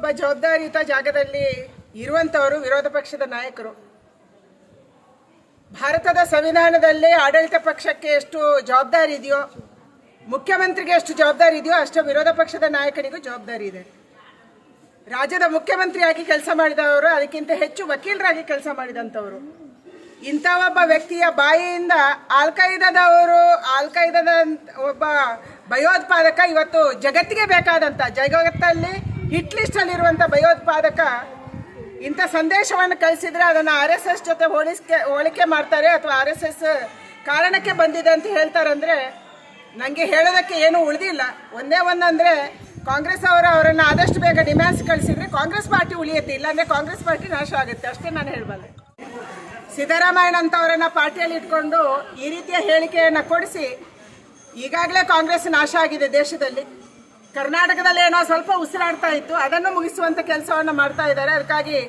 ಒಬ್ಬ ಜವಾಬ್ದಾರಿಯುತ ಜಾಗದಲ್ಲಿ ಇರುವಂತವರು ವಿರೋಧ ಪಕ್ಷದ ನಾಯಕರು. ಭಾರತದ ಸಂವಿಧಾನದಲ್ಲಿ ಆಡಳಿತ ಪಕ್ಷಕ್ಕೆ ಎಷ್ಟು ಜವಾಬ್ದಾರಿ ಇದೆಯೋ, ಮುಖ್ಯಮಂತ್ರಿಗೆ ಎಷ್ಟು ಜವಾಬ್ದಾರಿ ಇದೆಯೋ ಅಷ್ಟೇ ವಿರೋಧ ಪಕ್ಷದ ನಾಯಕನಿಗೂ ಜವಾಬ್ದಾರಿ ಇದೆ. ರಾಜ್ಯದ ಮುಖ್ಯಮಂತ್ರಿಯಾಗಿ ಕೆಲಸ ಮಾಡಿದವರು, ಅದಕ್ಕಿಂತ ಹೆಚ್ಚು ವಕೀಲರಾಗಿ ಕೆಲಸ ಮಾಡಿದಂಥವರು. ಇಂಥ ಒಬ್ಬ ವ್ಯಕ್ತಿಯ ಬಾಯಿಯಿಂದ ಆಲ್ಖೈದಾದ ಒಬ್ಬ ಭಯೋತ್ಪಾದಕ ಇವತ್ತು ಜಗತ್ತಿಗೆ ಬೇಕಾದಂಥ, ಜಗತ್ತಲ್ಲಿ ಹಿಟ್ ಲಿಸ್ಟಲ್ಲಿರುವಂಥ ಭಯೋತ್ಪಾದಕ ಇಂಥ ಸಂದೇಶವನ್ನು ಕಳಿಸಿದರೆ ಅದನ್ನು RSS ಜೊತೆ ಹೋಲಿಕೆ ಮಾಡ್ತಾರೆ ಅಥವಾ RSS ಕಾರಣಕ್ಕೆ ಬಂದಿದೆ ಅಂತ ಹೇಳ್ತಾರಂದರೆ ನನಗೆ ಹೇಳೋದಕ್ಕೆ ಏನೂ ಉಳಿದಿಲ್ಲ. ಒಂದೇ ಒಂದಂದರೆ ಕಾಂಗ್ರೆಸ್ ಅವರನ್ನು ಆದಷ್ಟು ಬೇಗ ಡಿಮ್ಯಾಂಡ್ಸ್ ಕಳಿಸಿದರೆ ಕಾಂಗ್ರೆಸ್ ಪಾರ್ಟಿ ಉಳಿಯುತ್ತೆ, ಇಲ್ಲಾಂದರೆ ಕಾಂಗ್ರೆಸ್ ಪಾರ್ಟಿ ನಾಶ ಆಗುತ್ತೆ, ಅಷ್ಟೇ ನಾನು ಹೇಳಬಲ್ಲೆ. ಸಿದ್ದರಾಮಯ್ಯ ಅಂತವರನ್ನು ಪಾರ್ಟಿಯಲ್ಲಿ ಇಟ್ಕೊಂಡು ಈ ರೀತಿಯ ಹೇಳಿಕೆಯನ್ನು ಕೊಡಿಸಿ ಈಗಾಗಲೇ ಕಾಂಗ್ರೆಸ್ ನಾಶ ಆಗಿದೆ ದೇಶದಲ್ಲಿ. ಕರ್ನಾಟಕದಲ್ಲಿ ಏನೋ ಸ್ವಲ್ಪ ಉಸಿರಾಡ್ತಾ ಇತ್ತು, ಅದನ್ನು ಮುಗಿಸುವಂಥ ಕೆಲಸವನ್ನು ಮಾಡ್ತಾ ಇದ್ದಾರೆ. ಅದಕ್ಕಾಗಿ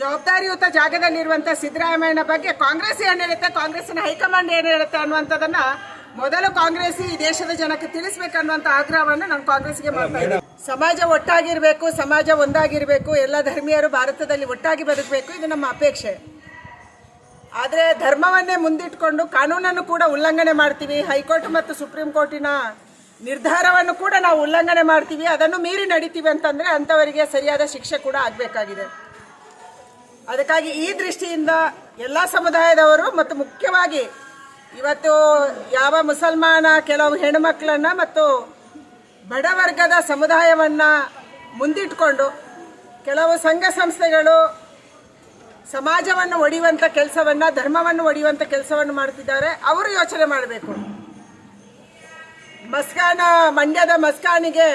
ಜವಾಬ್ದಾರಿಯುತ ಜಾಗದಲ್ಲಿರುವಂಥ ಸಿದ್ದರಾಮಯ್ಯನ ಬಗ್ಗೆ ಕಾಂಗ್ರೆಸ್ ಏನು ಹೇಳುತ್ತೆ, ಕಾಂಗ್ರೆಸ್ಸಿನ ಹೈಕಮಾಂಡ್ ಏನು ಹೇಳುತ್ತೆ ಅನ್ನುವಂಥದ್ದನ್ನು ಮೊದಲು ಕಾಂಗ್ರೆಸ್ ಈ ದೇಶದ ಜನಕ್ಕೆ ತಿಳಿಸ್ಬೇಕನ್ನುವಂಥ ಆಗ್ರಹವನ್ನು ನಾನು ಕಾಂಗ್ರೆಸ್ಗೆ ಮಾಡ್ತಾ ಇದ್ದೀನಿ. ಸಮಾಜ ಒಟ್ಟಾಗಿರಬೇಕು, ಸಮಾಜ ಒಂದಾಗಿರಬೇಕು, ಎಲ್ಲ ಧರ್ಮೀಯರು ಭಾರತದಲ್ಲಿ ಒಟ್ಟಾಗಿ ಬದುಕಬೇಕು, ಇದು ನಮ್ಮ ಅಪೇಕ್ಷೆ. ಆದರೆ ಧರ್ಮವನ್ನೇ ಮುಂದಿಟ್ಕೊಂಡು ಕಾನೂನನ್ನು ಕೂಡ ಉಲ್ಲಂಘನೆ ಮಾಡ್ತೀವಿ. ಹೈಕೋರ್ಟ್ ಮತ್ತು ಸುಪ್ರೀಂ ಕೋರ್ಟಿನ ನಿರ್ಧಾರವನ್ನು ಕೂಡ ನಾವು ಉಲ್ಲಂಘನೆ ಮಾಡ್ತೀವಿ, ಅದನ್ನು ಮೀರಿ ನಡೀತೀವಿ ಅಂತಂದರೆ ಅಂಥವರಿಗೆ ಸರಿಯಾದ ಶಿಕ್ಷೆ ಕೂಡ ಆಗಬೇಕಾಗಿದೆ. ಅದಕ್ಕಾಗಿ ಈ ದೃಷ್ಟಿಯಿಂದ ಎಲ್ಲ ಸಮುದಾಯದವರು ಮತ್ತು ಮುಖ್ಯವಾಗಿ ಇವತ್ತು ಯಾವ ಮುಸಲ್ಮಾನ ಕೆಲವು ಹೆಣ್ಣುಮಕ್ಕಳನ್ನು ಮತ್ತು ಬಡವರ್ಗದ ಸಮುದಾಯವನ್ನು ಮುಂದಿಟ್ಕೊಂಡು ಕೆಲವು ಸಂಘ ಸಂಸ್ಥೆಗಳು ಸಮಾಜವನ್ನು ಒಡೆಯುವಂಥ ಕೆಲಸವನ್ನು, ಧರ್ಮವನ್ನು ಒಡೆಯುವಂಥ ಕೆಲಸವನ್ನು ಮಾಡ್ತಿದ್ದಾರೆ. ಅವರು ಯೋಚನೆ ಮಾಡಬೇಕು. ಮಂಡ್ಯದ ಮಸ್ಕಾನಿಗೆ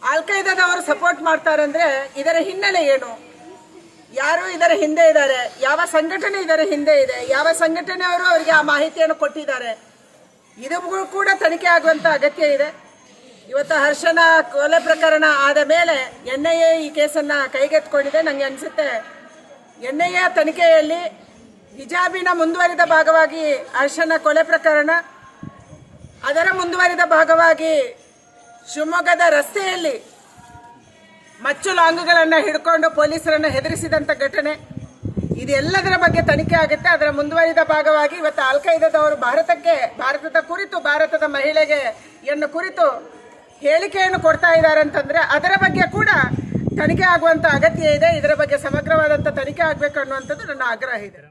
ಆಲ್ಖೈದಾದವರು ಸಪೋರ್ಟ್ ಮಾಡ್ತಾರಂದರೆ ಇದರ ಹಿನ್ನೆಲೆ ಏನು, ಯಾರು ಇದರ ಹಿಂದೆ ಇದ್ದಾರೆ, ಯಾವ ಸಂಘಟನೆ ಇದರ ಹಿಂದೆ ಇದೆ, ಯಾವ ಸಂಘಟನೆಯವರು ಅವರಿಗೆ ಆ ಮಾಹಿತಿಯನ್ನು ಕೊಟ್ಟಿದ್ದಾರೆ, ಇದು ಕೂಡ ತನಿಖೆ ಆಗುವಂಥ ಅಗತ್ಯ ಇದೆ. ಇವತ್ತು ಹರ್ಷನ ಕೊಲೆ ಪ್ರಕರಣ ಆದ ಮೇಲೆ NIA ಈ ಕೇಸನ್ನು ಕೈಗೆತ್ತಿಕೊಂಡಿದೆ. ನನಗೆ ಅನಿಸುತ್ತೆ NIA ತನಿಖೆಯಲ್ಲಿ ಹಿಜಾಬಿನ ಮುಂದುವರಿದ ಭಾಗವಾಗಿ ಹರ್ಷನ ಕೊಲೆ ಪ್ರಕರಣ, ಅದರ ಮುಂದುವರಿದ ಭಾಗವಾಗಿ ಶಿವಮೊಗ್ಗದ ರಸ್ತೆಯಲ್ಲಿ ಮಚ್ಚು ಲಾಂಗುಗಳನ್ನು ಹಿಡ್ಕೊಂಡು ಪೊಲೀಸರನ್ನು ಹೆದರಿಸಿದಂಥ ಘಟನೆ, ಇದೆಲ್ಲದರ ಬಗ್ಗೆ ತನಿಖೆ ಆಗುತ್ತೆ. ಅದರ ಮುಂದುವರಿದ ಭಾಗವಾಗಿ ಇವತ್ತು ಆಲ್ಖೈದಾದವರು ಭಾರತದ ಕುರಿತು, ಭಾರತದ ಮಹಿಳೆಯನ್ನು ಕುರಿತು ಹೇಳಿಕೆಯನ್ನು ಕೊಡ್ತಾ ಇದ್ದಾರೆ ಅಂತಂದರೆ ಅದರ ಬಗ್ಗೆ ಕೂಡ ತನಿಖೆ ಆಗುವಂಥ ಅಗತ್ಯ ಇದೆ. ಇದರ ಬಗ್ಗೆ ಸಮಗ್ರವಾದಂಥ ತನಿಖೆ ಆಗಬೇಕು ಅನ್ನುವಂಥದ್ದು ನನ್ನ ಆಗ್ರಹ ಇದೆ.